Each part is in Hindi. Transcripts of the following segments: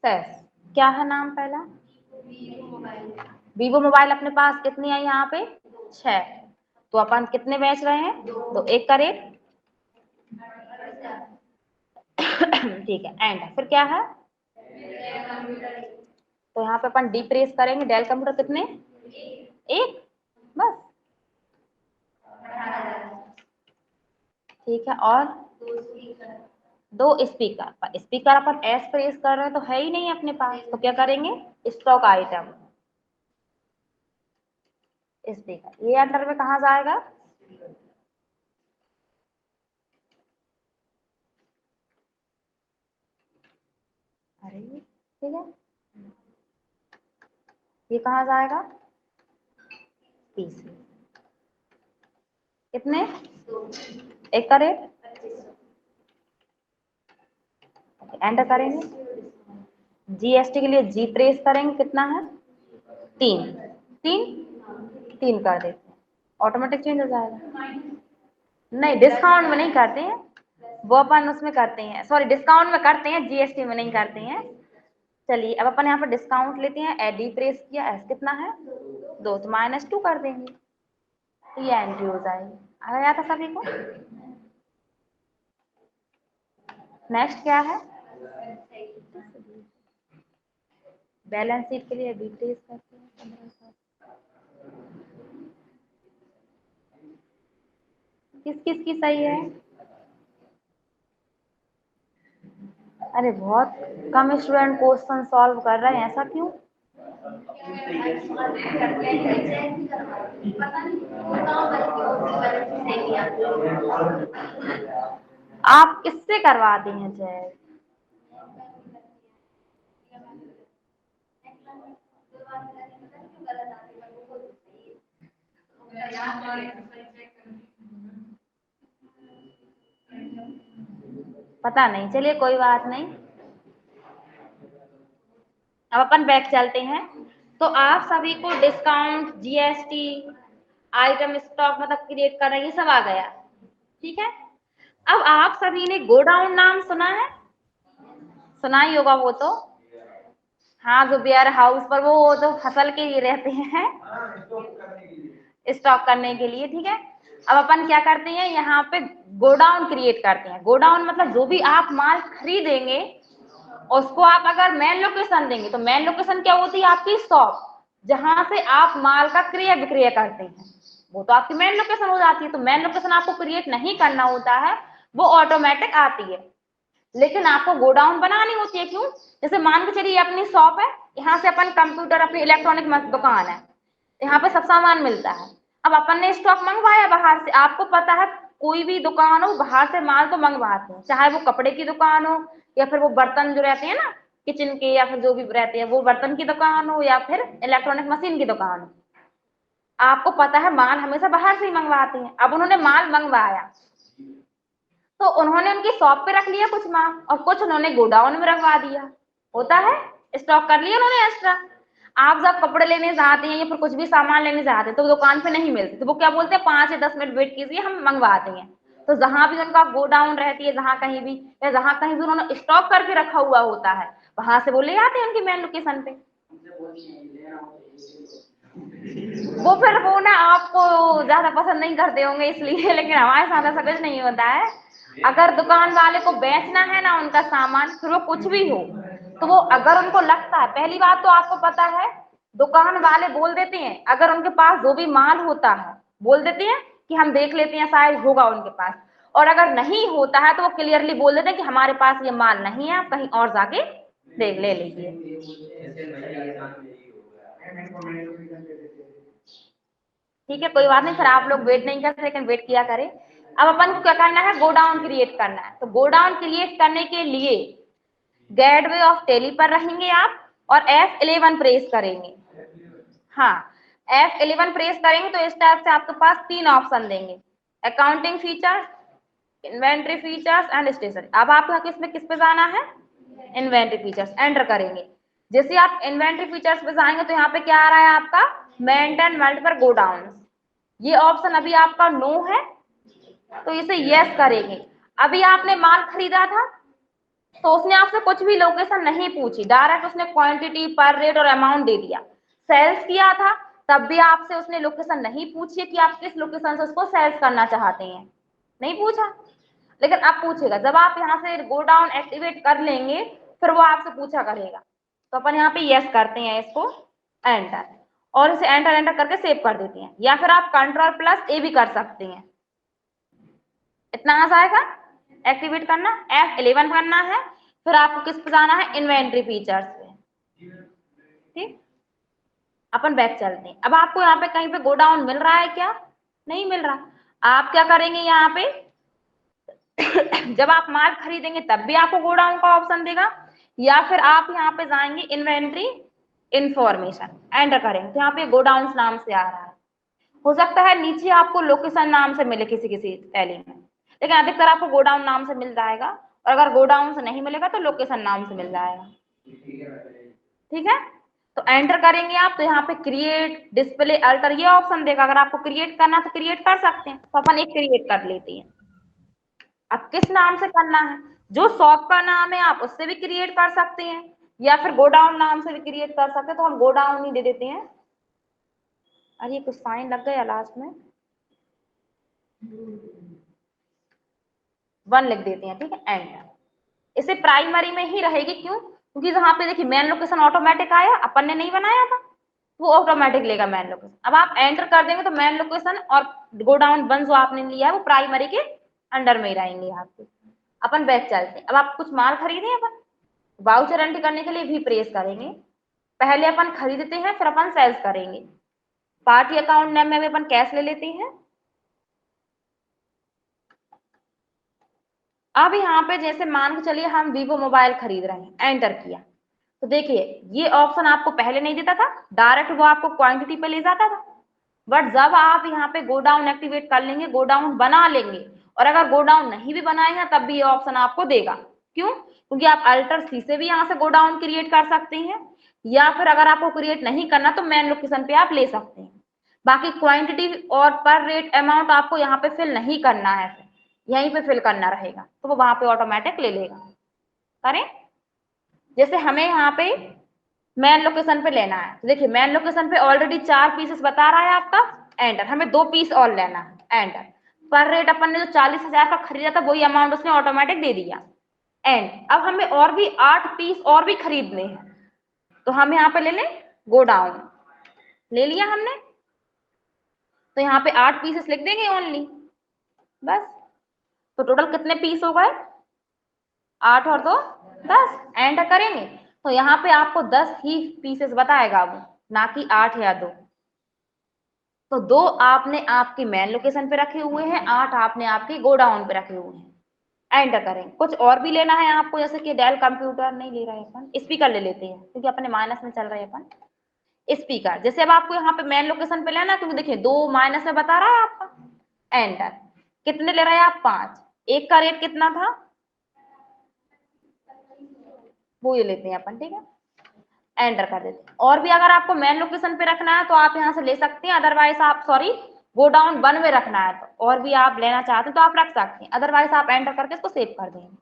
टेस्ट। क्या है नाम पहला? वीवो मोबाइल अपने पास कितनी है यहाँ पे? 6। तो अपन कितने बेच रहे हैं? तो 1 का रेट। ठीक है, एंड फिर क्या है? तो यहाँ पे अपन डी प्रेस करेंगे। डेल कंप्यूटर कितने? 1 बस। ठीक है, और 2 स्पीकर। पर स्पीकर अपन एस प्रेस कर रहे हैं तो है ही नहीं अपने पास, तो क्या करेंगे? Stock item speaker. ये अंडर में कहा जाएगा? अरे ठीक है, ये कहा जाएगा? पीसी। कितने? 1 का रेट। एंटर करेंगे। जीएसटी के लिए जी प्रेस करेंगे। कितना है? 3। 3 3 कर देते हैं, ऑटोमेटिक चेंज हो जाएगा। नहीं, डिस्काउंट में नहीं करते हैं, वो अपन उसमें करते हैं, सॉरी डिस्काउंट में करते हैं, जीएसटी में नहीं करते हैं। चलिए अब अपन यहाँ पर डिस्काउंट लेते हैं। एडी प्रेस किया, एस कितना है? 2, तो -2 कर देंगे, तो ये एंट्री हो जाएगी। आ गया था सभी को? नेक्स्ट क्या है? बैलेंस शीट के लिए डिटेल्स करते हैं 1500। किस किस की सही है? अरे बहुत कम स्टूडेंट क्वेश्चन सॉल्व कर रहे हैं, ऐसा क्यों? आप किससे करवाती हैं चेक? पता नहीं, चलिए कोई बात नहीं। अब अपन बैक चलते हैं। तो आप सभी को डिस्काउंट, जीएसटी, आइटम स्टॉक मतलब क्रिएट कर रही, सब आ गया। ठीक है, अब आप सभी ने गोडाउन नाम सुना है? सुना ही होगा वो तो। हाँ, जो वेयर हाउस पर वो जो फसल के लिए रहते हैं, स्टॉक करने के लिए। ठीक है, अब अपन क्या करते हैं, यहाँ पे गोडाउन क्रिएट करते हैं। गोडाउन मतलब जो भी आप माल खरीदेंगे उसको आप अगर मेन लोकेशन देंगे, तो मेन लोकेशन क्या होती है? आपकी शॉप, जहां से आप माल का क्रय विक्रय करते हैं, वो तो आपकी मेन लोकेशन हो जाती है। तो मेन लोकेशन आपको क्रिएट नहीं करना होता है, वो ऑटोमेटिक आती है। लेकिन आपको गोडाउन बनानी होती है। क्यों? जैसे मान के चलिए अपनी शॉप है, यहाँ से अपन कंप्यूटर, अपनी इलेक्ट्रॉनिक दुकान है, यहाँ पे सब सामान मिलता है। अब अपन ने स्टॉक मंगवाया बाहर से, आपको पता है कोई भी दुकान हो बाहर से माल तो मंगवाते हैं, चाहे वो कपड़े की दुकान हो या फिर वो बर्तन जो रहते हैं ना किचन के, या फिर जो भी रहते हैं वो बर्तन की दुकान हो या फिर इलेक्ट्रॉनिक मशीन की दुकान हो, आपको पता है माल हमेशा बाहर से ही मंगवाते हैं। अब उन्होंने माल मंगवाया तो उन्होंने उनकी शॉप पे रख लिया कुछ माल, और कुछ उन्होंने गोडाउन में रखवा दिया। होता है, स्टॉक कर लिया उन्होंने एक्स्ट्रा। आप जब कपड़े लेने जाते हैं या फिर कुछ भी सामान लेने जाते हैं तो दुकान पे नहीं मिलते, तो वो क्या बोलते हैं 5 या 10 मिनट वेट कीजिए, हम मंगवाते हैं। तो जहां भी उनका गोडाउन रहती है, जहां कहीं भी या जहां कहीं भी उन्होंने स्टॉक करके रखा हुआ होता है, वहां से वो ले आते हैं उनकी मेन लोकेशन पे। वो फिर वो ना आपको ज्यादा पसंद नहीं करते होंगे इसलिए, लेकिन हमारे साथ ऐसा कुछ नहीं होता है। अगर दुकान वाले को बेचना है ना उनका सामान, फिर वो कुछ भी हो, तो वो अगर उनको लगता है, पहली बात तो आपको पता है दुकान वाले बोल देते हैं, अगर उनके पास जो भी माल होता है बोल देते हैं कि हम देख लेते हैं शायद होगा उनके पास, और अगर नहीं होता है तो वो क्लियरली बोल देते हैं कि हमारे पास ये माल नहीं है, आप कहीं और जाके देख ले लीजिए। ठीक है, कोई बात नहीं, फिर आप लोग वेट नहीं करते लेकिन वेट किया करें। अब अपन को क्या करना है? गोडाउन क्रिएट करना है। तो गोडाउन क्रिएट करने के लिए गेटवे ऑफ टैली पर रहेंगे आप और F11 प्रेस करेंगे। हाँ, F11 प्रेस करेंगे तो इस टाइप से आपके पास 3 ऑप्शन देंगे, accounting features, inventory features and stationery. अब आपको किस पे जाना है? इन्वेंट्री फीचर्स, एंटर करेंगे। जैसे आप इन्वेंट्री फीचर्स पे जाएंगे तो यहाँ पे क्या आ रहा है आपका? Maintain multiple godown. ये ऑप्शन अभी आपका नो है, तो इसे यस करेंगे। अभी आपने माल खरीदा था, तो उसने आपसे कुछ भी लोकेशन नहीं पूछी, डायरेक्ट उसने क्वांटिटी पर रेट और अमाउंट दे दिया। सेल्स किया था तब भी आपसे उसने लोकेशन नहीं पूछी कि आप किस लोकेशन से उसको सेल्स करना चाहते हैं, नहीं पूछा। लेकिन अब पूछेगा, जब आप यहाँ से गो डाउन एक्टिवेट कर लेंगे फिर वो आपसे पूछा करेगा। तो अपन यहाँ पे यस करते हैं, इसको एंटर, और इसे एंटर एंटर करके सेव कर देते हैं, या फिर आप कंट्रोल+A भी कर सकते हैं। इतना आसान आएगा एक्टिवेट करना। F11 करना है, फिर आपको किस पे जाना है, इन्वेंट्री फीचर्स पे। ठीक, अपन बैक चलते हैं। अब आपको यहाँ पे कहीं पे गो डाउन मिल रहा है क्या, नहीं मिल रहा। आप क्या करेंगे, यहाँ पे जब आप माल खरीदेंगे तब भी आपको गो डाउन का ऑप्शन देगा, या फिर आप यहाँ पे जाएंगे इन्वेंट्री इंफॉर्मेशन, एंटर करेंगे तो यहाँ पे गो डाउन नाम से आ रहा है। हो सकता है नीचे आपको लोकेशन नाम से मिले किसी किसी टैली में, लेकिन अधिकतर आपको गोडाउन नाम से मिल जाएगा, और अगर गोडाउन से नहीं मिलेगा तो लोकेशन नाम से मिल जाएगा। ठीक है, तो एंटर करेंगे आप तो यहाँ पे क्रिएट डिस्प्ले अल्टर ये ऑप्शन देगा। अगर आपको क्रिएट करना तो क्रिएट कर सकते हैं, तो अपन एक क्रिएट कर लेते हैं। अब किस नाम से करना है, जो शॉप का नाम है आप उससे भी क्रिएट कर सकते हैं, या फिर गोडाउन नाम से भी क्रिएट कर सकते हैं। तो हम गोडाउन ही दे देते हैं। अरे कुछ साइन लग गया लास्ट में, 1 लिख देते हैं। ठीक है, एंटर। इसे प्राइमरी में ही रहेगी, क्यों, क्योंकि यहाँ पे देखिए मेन लोकेशन ऑटोमेटिक आया, अपन ने नहीं बनाया था, वो ऑटोमेटिक लेगा मेन लोकेशन। अब आप एंटर कर देंगे तो मेन लोकेशन और गोडाउन 1 जो आपने लिया है वो प्राइमरी के अंडर में ही रहेंगे यहाँ पे। अपन बैक चलते हैं। अब आप कुछ माल खरीदे, अपन वाउचर एंट्री करने के लिए भी प्रेस करेंगे। पहले अपन खरीदते हैं, फिर अपन सेल्स करेंगे। पार्टी अकाउंट नेम में भी अपन कैश ले लेते हैं। अब यहाँ पे जैसे मान के चलिए हम वीवो मोबाइल खरीद रहे हैं, एंटर किया तो देखिए ये ऑप्शन आपको पहले नहीं देता था, डायरेक्ट वो आपको क्वांटिटी पे ले जाता था। बट जब आप यहाँ पे गोडाउन एक्टिवेट कर लेंगे, गोडाउन बना लेंगे, और अगर गोडाउन नहीं भी बनाए हैं तब भी ये ऑप्शन आपको देगा। क्यों, क्योंकि आप अल्टर सी से भी यहाँ से गोडाउन क्रिएट कर सकते हैं, या फिर अगर आपको क्रिएट नहीं करना तो मेन लोकेशन पे आप ले सकते हैं। बाकी क्वांटिटी और पर रेट अमाउंट आपको यहाँ पे फिल नहीं करना है, यहीं पे फिल करना रहेगा, तो वो वहां पे ऑटोमेटिक ले लेगा। करें, जैसे हमें यहाँ पे मेन लोकेशन पे लेना है, तो देखिए मेन लोकेशन पे ऑलरेडी 4 पीसेस बता रहा है आपका, एंटर। हमें 2 पीस और लेना है, एंटर। पर रेट अपन ने जो 40,000 का खरीदा था वही अमाउंट उसने ऑटोमेटिक दे दिया, एंड। अब हमें और भी 8 पीस और भी खरीदने हैं, तो हम यहाँ पे ले लें गो डाउन, ले लिया हमने, तो यहाँ पे 8 पीसेस लिख देंगे ओनली, बस। तो टोटल कितने पीस हो गए, 8 और 2 10, एंटर करेंगे तो यहाँ पे आपको 10 ही पीसेस बताएगा वो, ना कि 8 या 2। तो 2 आपने आपकी मेन लोकेशन पे रखे हुए हैं, 8 आपने आपके गोडाउन पे रखे हुए हैं। एंटर करें। कुछ और भी लेना है आपको, जैसे कि डेल कंप्यूटर नहीं ले रहे हैं अपन, स्पीकर ले लेते हैं क्योंकि अपने माइनस में चल रहे हैं अपन। स्पीकर जैसे अब आपको यहाँ पे मेन लोकेशन पे लेना, क्योंकि देखिए 2 माइनस में बता रहा है आपका, एंटर। कितने ले रहे हैं आप, 5। एक का रेट कितना था, वो ये लेते हैं अपन। ठीक है, एंटर कर देते हैं। और भी अगर आपको मेन लोकेशन पे रखना है तो आप यहाँ से ले सकते हैं, अदरवाइज आप सॉरी गो डाउन 1 में रखना है तो और भी आप लेना चाहते हैं तो आप रख सकते हैं, अदरवाइज आप एंटर करके इसको सेव कर देंगे।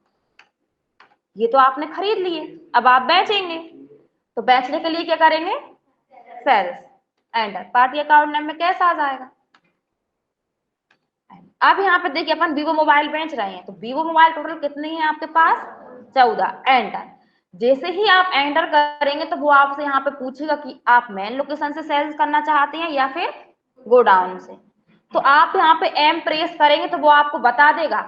ये तो आपने खरीद लिए, अब आप बेचेंगे, तो बेचने के लिए क्या करेंगे, sales, enter. Party account name में कैश आ जाएगा। अब यहाँ पे देखिए अपन वीवो मोबाइल बेच रहे हैं, तो वीवो मोबाइल टोटल कितने हैं आपके पास, 14, एंटर। जैसे ही आप एंटर करेंगे तो वो आपसे यहाँ पे पूछेगा कि आप मेन लोकेशन से सेल्स करना चाहते हैं या फिर गोडाउन से। तो आप यहाँ पे एम प्रेस करेंगे तो वो आपको बता देगा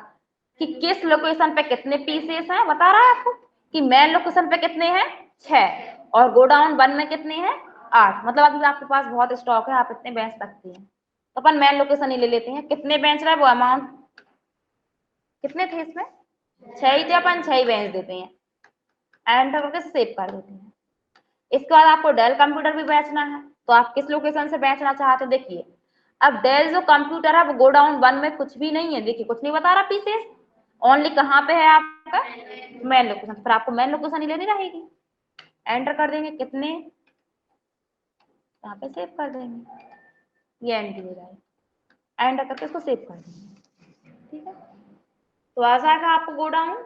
कि किस लोकेशन पे कितने पीसेस हैं, बता रहा है आपको कि मेन लोकेशन पे कितने हैं 6 और गोडाउन 1 में कितने हैं 8। मतलब अभी आपके पास बहुत स्टॉक है, आप इतने बेच सकते हैं। तो अपन मेन लोकेशन ही ले लेते हैं, कितने बेच रहा है वो अमाउंट, कितने थे इसमें 6 ही थे, अपन 6 ही बेच देते हैं, एंटर करके सेव कर देते हैं। इसके बाद आपको डेल कंप्यूटर भी बेचना है, तो आप किस लोकेशन से बेचना चाहते हैं, देखिए अब डेल जो कंप्यूटर है वो गोडाउन 1 में कुछ भी नहीं है, देखिए कुछ नहीं बता रहा पीसेस, ओनली कहाँ पे है आपका मेन लोकेशन, फिर आपको मेन लोकेशन ही लेनी रहेगी। एंटर कर देंगे, कितने यहाँ पे सेव कर देंगे, ये एंट्री हो जाएगी, एंटर करके इसको सेव कर देंगे। ठीक है, तो आ जाएगा आपको गोडाउन।